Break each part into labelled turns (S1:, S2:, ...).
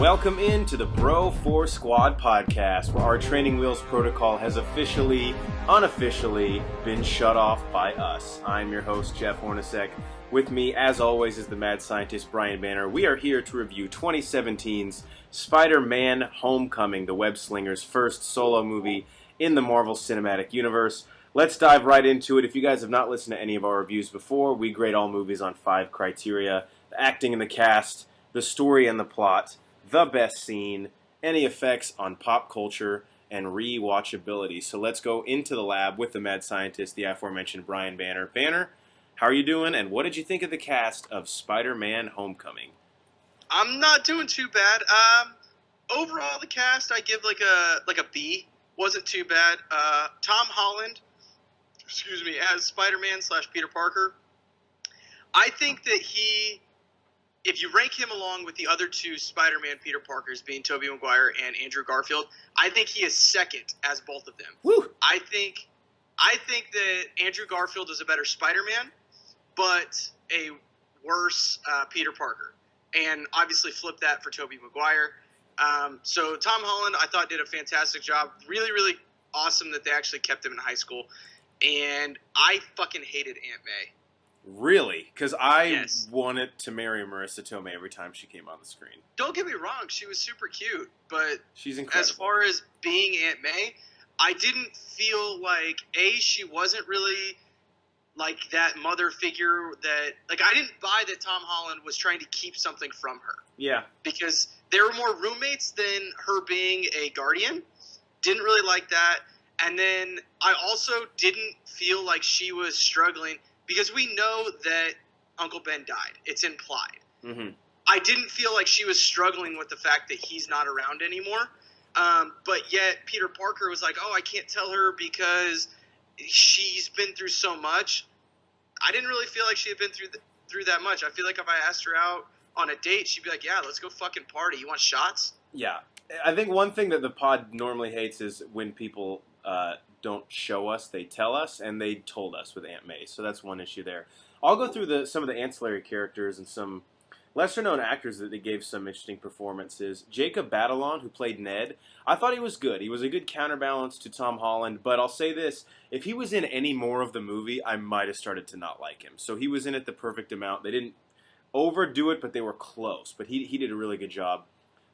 S1: Welcome into the Bro 4 Squad podcast, where our training wheels protocol has officially, unofficially been shut off by us. I'm your host, Jeff Hornacek. With me, as always, is the mad scientist, Brian Banner. We are here to review 2017's Spider-Man Homecoming, the web-slinger's first solo movie in the Marvel Cinematic Universe. Let's dive right into it. If you guys have not listened to any of our reviews before, we grade all movies on 5 criteria: the acting and the cast, the story and the plot, the best scene, any effects on pop culture, and rewatchability. So let's go into the lab with the mad scientist, the aforementioned Brian Banner. Banner, how are you doing, and what did you think of the cast of Spider-Man Homecoming?
S2: I'm not doing too bad. Overall, the cast I give like a B. Wasn't too bad. Tom Holland, as Spider-Man / Peter Parker. I think that if you rank him along with the other two Spider-Man Peter Parkers, being Tobey Maguire and Andrew Garfield, I think he is second as both of them.
S1: Woo.
S2: I think that Andrew Garfield is a better Spider-Man, but a worse Peter Parker. And obviously flip that for Tobey Maguire. So Tom Holland, I thought, did a fantastic job. Really, really awesome that they actually kept him in high school. And I fucking hated Aunt May.
S1: Really? Because I wanted to marry Marissa Tomei every time she came on the screen.
S2: Don't get me wrong, she was super cute, but
S1: she's incredible.
S2: As far as being Aunt May, I didn't feel like, she wasn't really like that mother figure that, I didn't buy that Tom Holland was trying to keep something from her.
S1: Yeah.
S2: Because they were more roommates than her being a guardian. Didn't really like that. And then I also didn't feel like she was struggling, because we know that Uncle Ben died. It's implied.
S1: Mm-hmm.
S2: I didn't feel like she was struggling with the fact that he's not around anymore. But yet Peter Parker was like, I can't tell her because she's been through so much. I didn't really feel like she had been through that much. I feel like if I asked her out on a date, she'd be like, yeah, let's go fucking party. You want shots?
S1: Yeah. I think one thing that the pod normally hates is when people don't show us, they tell us, and they told us with Aunt May. So that's one issue there. I'll go through some of the ancillary characters and some lesser-known actors that they gave some interesting performances. Jacob Batalon, who played Ned, I thought he was good. He was a good counterbalance to Tom Holland, but I'll say this, if he was in any more of the movie, I might have started to not like him. So he was in it the perfect amount. They didn't overdo it, but they were close. But he did a really good job.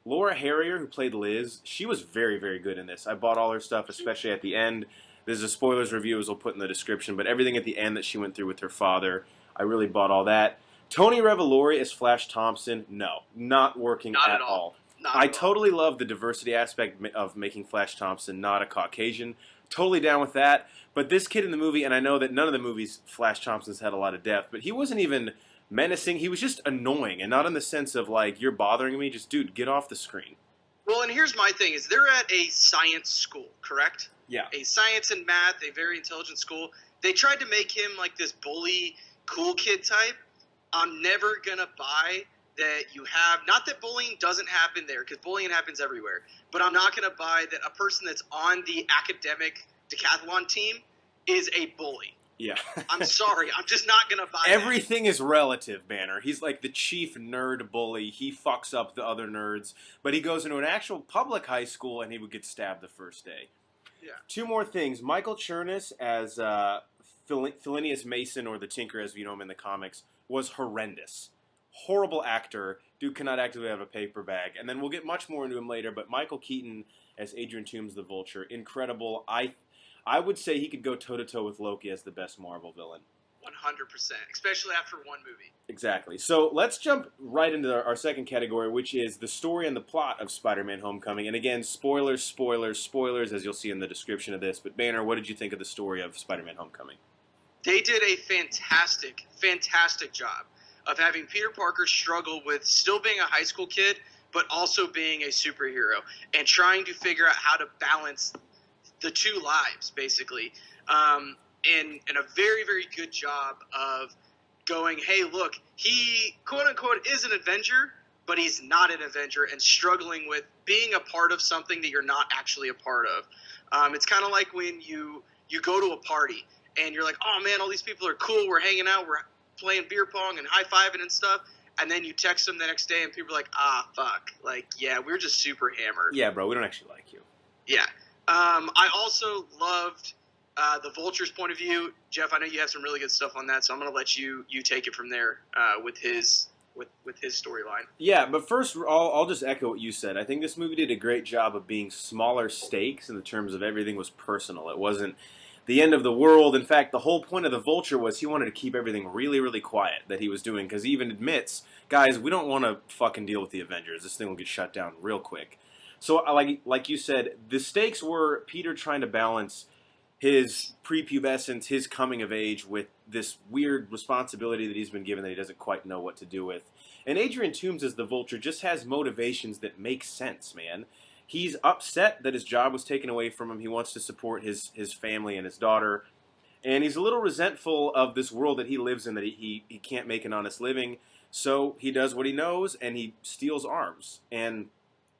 S1: Laura Harrier, who played Liz, she was very, very good in this. I bought all her stuff, especially at the end. There's a spoilers review, as we'll put in the description, but everything at the end that she went through with her father, I really bought all that. Tony Revolori as Flash Thompson, no, not working at all. I totally love the diversity aspect of making Flash Thompson not a Caucasian. Totally down with that. But this kid in the movie, and I know that none of the movies Flash Thompson's had a lot of depth, but he wasn't even menacing. He was just annoying, and not in the sense of, you're bothering me. Just, dude, get off the screen.
S2: Well, and here's my thing, is they're at a science school, correct?
S1: Yeah.
S2: A science and math, a very intelligent school. They tried to make him like this bully, cool kid type. I'm never going to buy that you have, not that bullying doesn't happen there, because bullying happens everywhere, but I'm not going to buy that a person that's on the academic decathlon team is a bully.
S1: Yeah.
S2: I'm sorry. I'm just not going to buy
S1: Everything is relative, Banner. He's like the chief nerd bully. He fucks up the other nerds, but he goes into an actual public high school and he would get stabbed the first day.
S2: Yeah.
S1: 2 more things. Michael Chernus as Phineas Mason, or the Tinker as we know him in the comics, was horrendous. Horrible actor. Dude cannot actively have a paper bag. And then we'll get much more into him later, but Michael Keaton as Adrian Toomes the Vulture, incredible. I would say he could go toe-to-toe with Loki as the best Marvel villain.
S2: 100%, especially after one movie.
S1: Exactly. So let's jump right into our second category, which is the story and the plot of Spider-Man Homecoming. And again, spoilers, as you'll see in the description of this. But Banner, what did you think of the story of Spider-Man Homecoming?
S2: They did a fantastic, fantastic job of having Peter Parker struggle with still being a high school kid, but also being a superhero, and trying to figure out how to balance the two lives, basically. And a very, very good job of going, hey, look, he, quote-unquote, is an Avenger, but he's not an Avenger, and struggling with being a part of something that you're not actually a part of. It's kind of like when you go to a party, and you're like, oh, man, all these people are cool, we're hanging out, we're playing beer pong and high-fiving and stuff, and then you text them the next day, and people are like, ah, fuck. Like, yeah, we're just super hammered.
S1: Yeah, bro, we don't actually like you.
S2: Yeah. I also loved the Vulture's point of view. Jeff, I know you have some really good stuff on that, so I'm going to let you take it from there with his storyline.
S1: Yeah, but first, I'll just echo what you said. I think this movie did a great job of being smaller stakes in the terms of everything was personal. It wasn't the end of the world. In fact, the whole point of the Vulture was he wanted to keep everything really, really quiet that he was doing, because he even admits, guys, we don't want to fucking deal with the Avengers. This thing will get shut down real quick. So, like you said, the stakes were Peter trying to balance his prepubescence, his coming of age, with this weird responsibility that he's been given that he doesn't quite know what to do with. And Adrian Toomes as the Vulture just has motivations that make sense, man. He's upset that his job was taken away from him. He wants to support his family and his daughter. And he's a little resentful of this world that he lives in, that he can't make an honest living. So he does what he knows, and he steals arms. And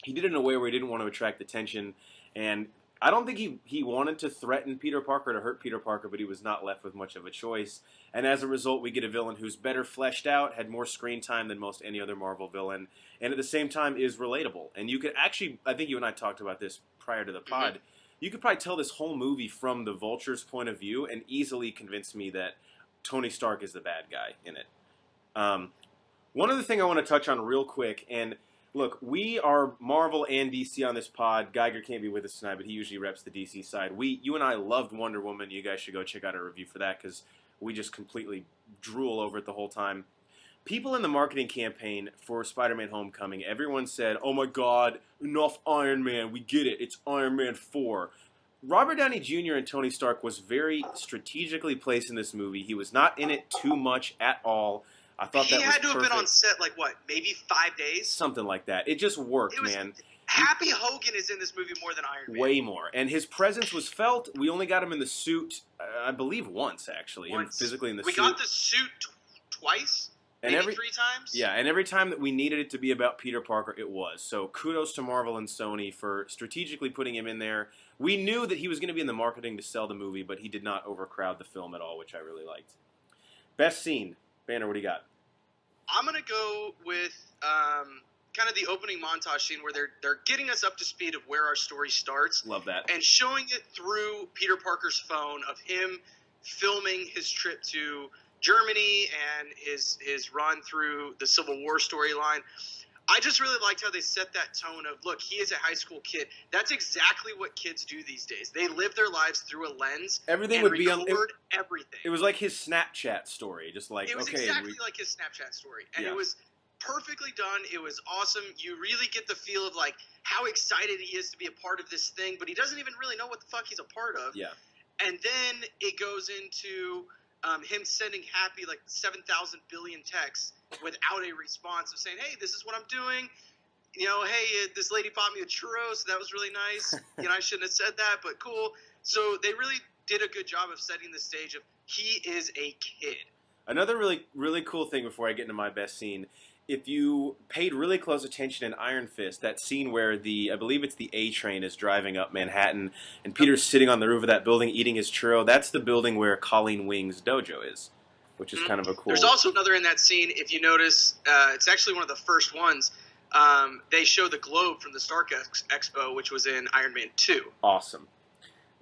S1: he did it in a way where he didn't want to attract attention. And I don't think he wanted to threaten Peter Parker, to hurt Peter Parker, but he was not left with much of a choice. And as a result, we get a villain who's better fleshed out, had more screen time than most any other Marvel villain, and at the same time is relatable. And you could actually, I think you and I talked about this prior to the pod, you could probably tell this whole movie from the Vulture's point of view and easily convince me that Tony Stark is the bad guy in it. One other thing I want to touch on real quick, and look, we are Marvel and DC on this pod. Geiger can't be with us tonight, but he usually reps the DC side. You and I loved Wonder Woman. You guys should go check out our review for that, because we just completely drool over it the whole time. People in the marketing campaign for Spider-Man Homecoming, everyone said, oh my god, enough Iron Man, we get it, it's Iron Man 4. Robert Downey Jr. and Tony Stark was very strategically placed in this movie. He was not in it too much at all. I thought
S2: he
S1: that was
S2: had to
S1: perfect.
S2: have been on set, like, what, maybe 5 days?
S1: Something like that. It just worked, man.
S2: Happy Hogan is in this movie more than Iron Man.
S1: Way more. And his presence was felt. We only got him in the suit, I believe, once, actually. Once. Him physically in the suit.
S2: We got the suit twice, maybe 3 times.
S1: Yeah, and every time that we needed it to be about Peter Parker, it was. So kudos to Marvel and Sony for strategically putting him in there. We knew that he was going to be in the marketing to sell the movie, but he did not overcrowd the film at all, which I really liked. Best scene. Banner, what do you got?
S2: I'm going to go with kind of the opening montage scene where they're getting us up to speed of where our story starts.
S1: Love that.
S2: And showing it through Peter Parker's phone of him filming his trip to Germany and his run through the Civil War storyline. I just really liked how they set that tone of, look, he is a high school kid. That's exactly what kids do these days. They live their lives through a lens.
S1: Everything would be on
S2: everything.
S1: It was like his Snapchat story, just like,
S2: it was
S1: okay,
S2: exactly like his Snapchat story, and it was perfectly done. It was awesome. You really get the feel of like how excited he is to be a part of this thing, but he doesn't even really know what the fuck he's a part of.
S1: Yeah.
S2: And then it goes into him sending Happy like 7,000 billion texts without a response of saying, hey, this is what I'm doing. You know, hey, this lady bought me a churro, so that was really nice. You know, I shouldn't have said that, but cool. So they really did a good job of setting the stage of he is a kid.
S1: Another really, really cool thing before I get into my best scene, if you paid really close attention in Iron Fist, that scene where I believe it's the A train is driving up Manhattan, and Peter's sitting on the roof of that building eating his churro, that's the building where Colleen Wing's dojo is, which is kind of a cool...
S2: There's also another in that scene, if you notice, it's actually one of the first ones, they show the globe from the Stark Expo, which was in Iron Man 2.
S1: Awesome.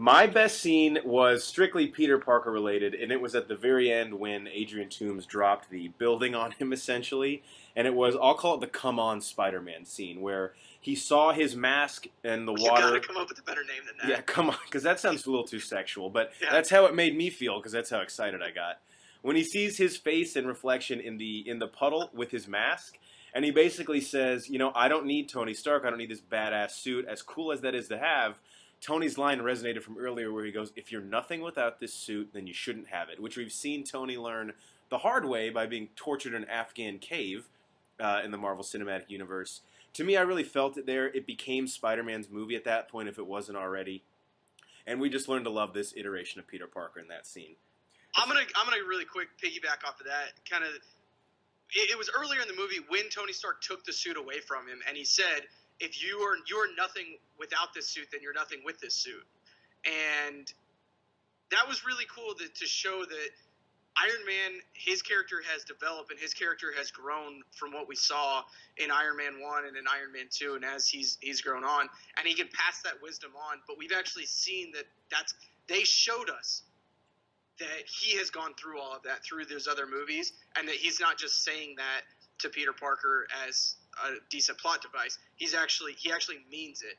S1: My best scene was strictly Peter Parker related, and it was at the very end when Adrian Toomes dropped the building on him, essentially. And it was, I'll call it the Come On Spider-Man scene, where he saw his mask in the water.
S2: You gotta come up with a better name than that.
S1: Yeah, come on, because that sounds a little too sexual, but that's how it made me feel, because that's how excited I got. When he sees his face and reflection in the puddle with his mask, and he basically says, you know, I don't need Tony Stark, I don't need this badass suit, as cool as that is to have. Tony's line resonated from earlier where he goes, if you're nothing without this suit, then you shouldn't have it, which we've seen Tony learn the hard way by being tortured in an Afghan cave in the Marvel Cinematic Universe. To me, I really felt it there. It became Spider-Man's movie at that point, if it wasn't already. And we just learned to love this iteration of Peter Parker in that scene.
S2: I'm gonna really quick piggyback off of that. Kind of, it was earlier in the movie when Tony Stark took the suit away from him, and he said, if you are nothing without this suit, then you're nothing with this suit. And that was really cool to show that Iron Man, his character has developed and his character has grown from what we saw in Iron Man 1 and in Iron Man 2, and as he's grown on, and he can pass that wisdom on. But we've actually seen they showed us that he has gone through all of that through those other movies, and that he's not just saying that to Peter Parker as a decent plot device. He actually means it.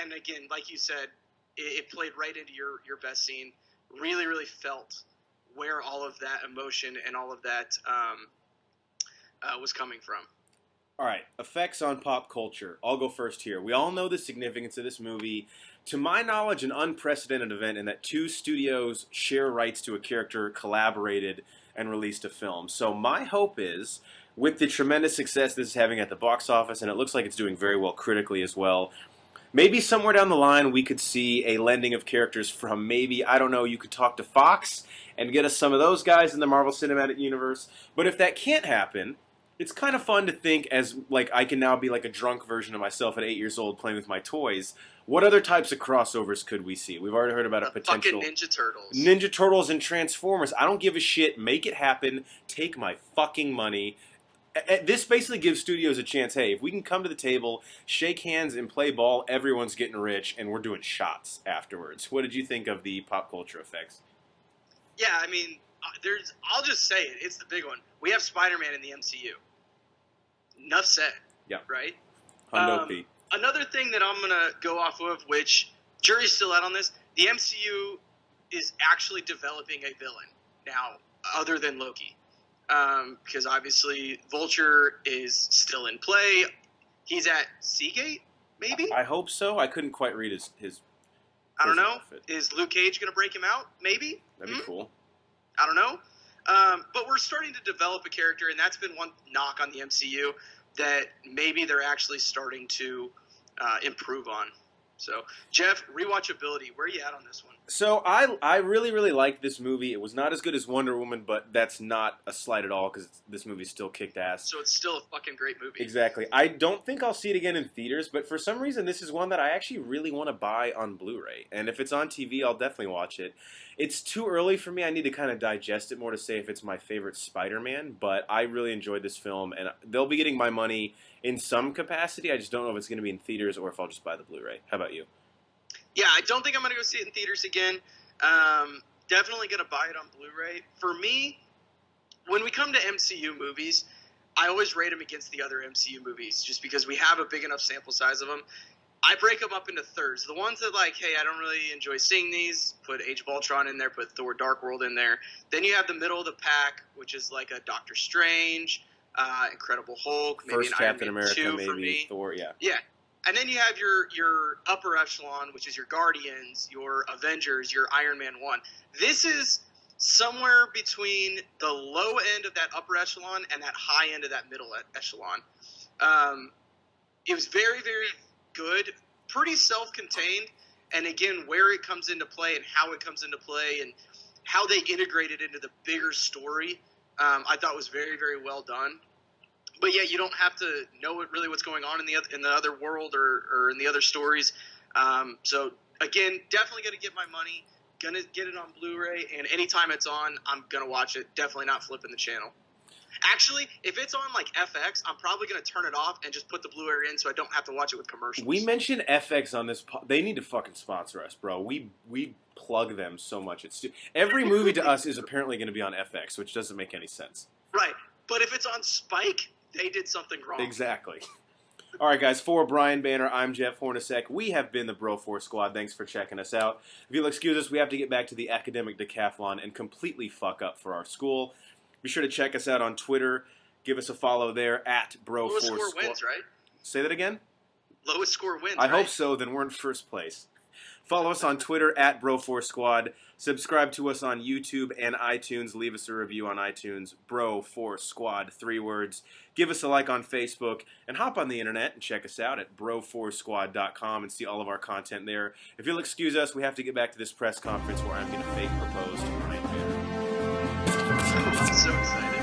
S2: And again, like you said, it played right into your best scene. Really, really felt where all of that emotion and all of that was coming from.
S1: All right, effects on pop culture. I'll go first here. We all know the significance of this movie. To my knowledge, an unprecedented event in that two studios share rights to a character, collaborated, and released a film. So my hope is, with the tremendous success this is having at the box office, and it looks like it's doing very well critically as well, maybe somewhere down the line we could see a lending of characters from maybe, I don't know, you could talk to Fox and get us some of those guys in the Marvel Cinematic Universe. But if that can't happen, it's kind of fun to think as, like, I can now be like a drunk version of myself at 8 years old playing with my toys. What other types of crossovers could we see? We've already heard about a potential...
S2: Fucking Ninja Turtles.
S1: Ninja Turtles and Transformers. I don't give a shit. Make it happen. Take my fucking money. This basically gives studios a chance. Hey, if we can come to the table, shake hands, and play ball, everyone's getting rich, and we're doing shots afterwards. What did you think of the pop culture effects?
S2: Yeah, I mean, I'll just say it. It's the big one. We have Spider-Man in the MCU. Enough said.
S1: Yeah.
S2: Right?
S1: Hundo P.
S2: Another thing that I'm going to go off of, which jury's still out on this, the MCU is actually developing a villain now, other than Loki. Because obviously Vulture is still in play. He's at Seagate, maybe?
S1: I hope so. I couldn't quite read his
S2: I don't know.
S1: Outfit.
S2: Is Luke Cage going to break him out? Maybe?
S1: That'd be cool.
S2: I don't know. But we're starting to develop a character, and that's been one knock on the MCU that maybe they're actually starting to improve on. So, Jeff, rewatchability, where are you at on this one?
S1: So I really, really liked this movie. It was not as good as Wonder Woman, but that's not a slight at all because this movie still kicked ass.
S2: So it's still a fucking great movie.
S1: Exactly. I don't think I'll see it again in theaters, but for some reason this is one that I actually really want to buy on Blu-ray. And if it's on TV, I'll definitely watch it. It's too early for me. I need to kind of digest it more to say if it's my favorite Spider-Man, but I really enjoyed this film, and they'll be getting my money in some capacity. I just don't know if it's going to be in theaters or if I'll just buy the Blu-ray. How about you?
S2: Yeah, I don't think I'm going to go see it in theaters again. Definitely going to buy it on Blu-ray. For me, when we come to MCU movies, I always rate them against the other MCU movies just because we have a big enough sample size of them. I break them up into thirds. The ones that, like, hey, I don't really enjoy seeing these, put Age of Ultron in there, put Thor Dark World in there. Then you have the middle of the pack, which is like a Doctor Strange, Incredible Hulk, maybe
S1: First
S2: an
S1: Captain
S2: Iron Man
S1: America,
S2: 2
S1: maybe
S2: for me.
S1: Thor, yeah.
S2: Yeah. And then you have your upper echelon, which is your Guardians, your Avengers, your Iron Man 1. This is somewhere between the low end of that upper echelon and that high end of that middle echelon. It was very, very good, pretty self-contained, and again, where it comes into play and how it comes into play and how they integrate it into the bigger story, I thought was very, very well done. But yeah, you don't have to know really what's going on in the other world or in the other stories. So again, definitely gonna get my money. Gonna get it on Blu-ray, and anytime it's on, I'm gonna watch it. Definitely not flipping the channel. Actually, if it's on like FX, I'm probably gonna turn it off and just put the Blu-ray in, so I don't have to watch it with commercials.
S1: We mentioned FX on this. They need to fucking sponsor us, bro. We plug them so much. Every movie to us is apparently going to be on FX, which doesn't make any sense.
S2: Right, but if it's on Spike, they did something wrong.
S1: Exactly. All right, guys, for Brian Banner, I'm Jeff Hornacek. We have been the Bro Force Squad. Thanks for checking us out. If you'll excuse us, we have to get back to the academic decathlon and completely fuck up for our school. Be sure to check us out on Twitter. Give us a follow there at Bro Force Squad.
S2: Lowest score wins, right?
S1: Say that again?
S2: Lowest score wins,
S1: I hope so, then we're in first place. Follow us on Twitter at Bro4Squad. Subscribe to us on YouTube and iTunes. Leave us a review on iTunes. Bro4Squad, 3 words. Give us a like on Facebook. And hop on the internet and check us out at bro4squad.com and see all of our content there. If you'll excuse us, we have to get back to this press conference where I'm going to fake propose to Brian Banner.
S2: I'm so excited.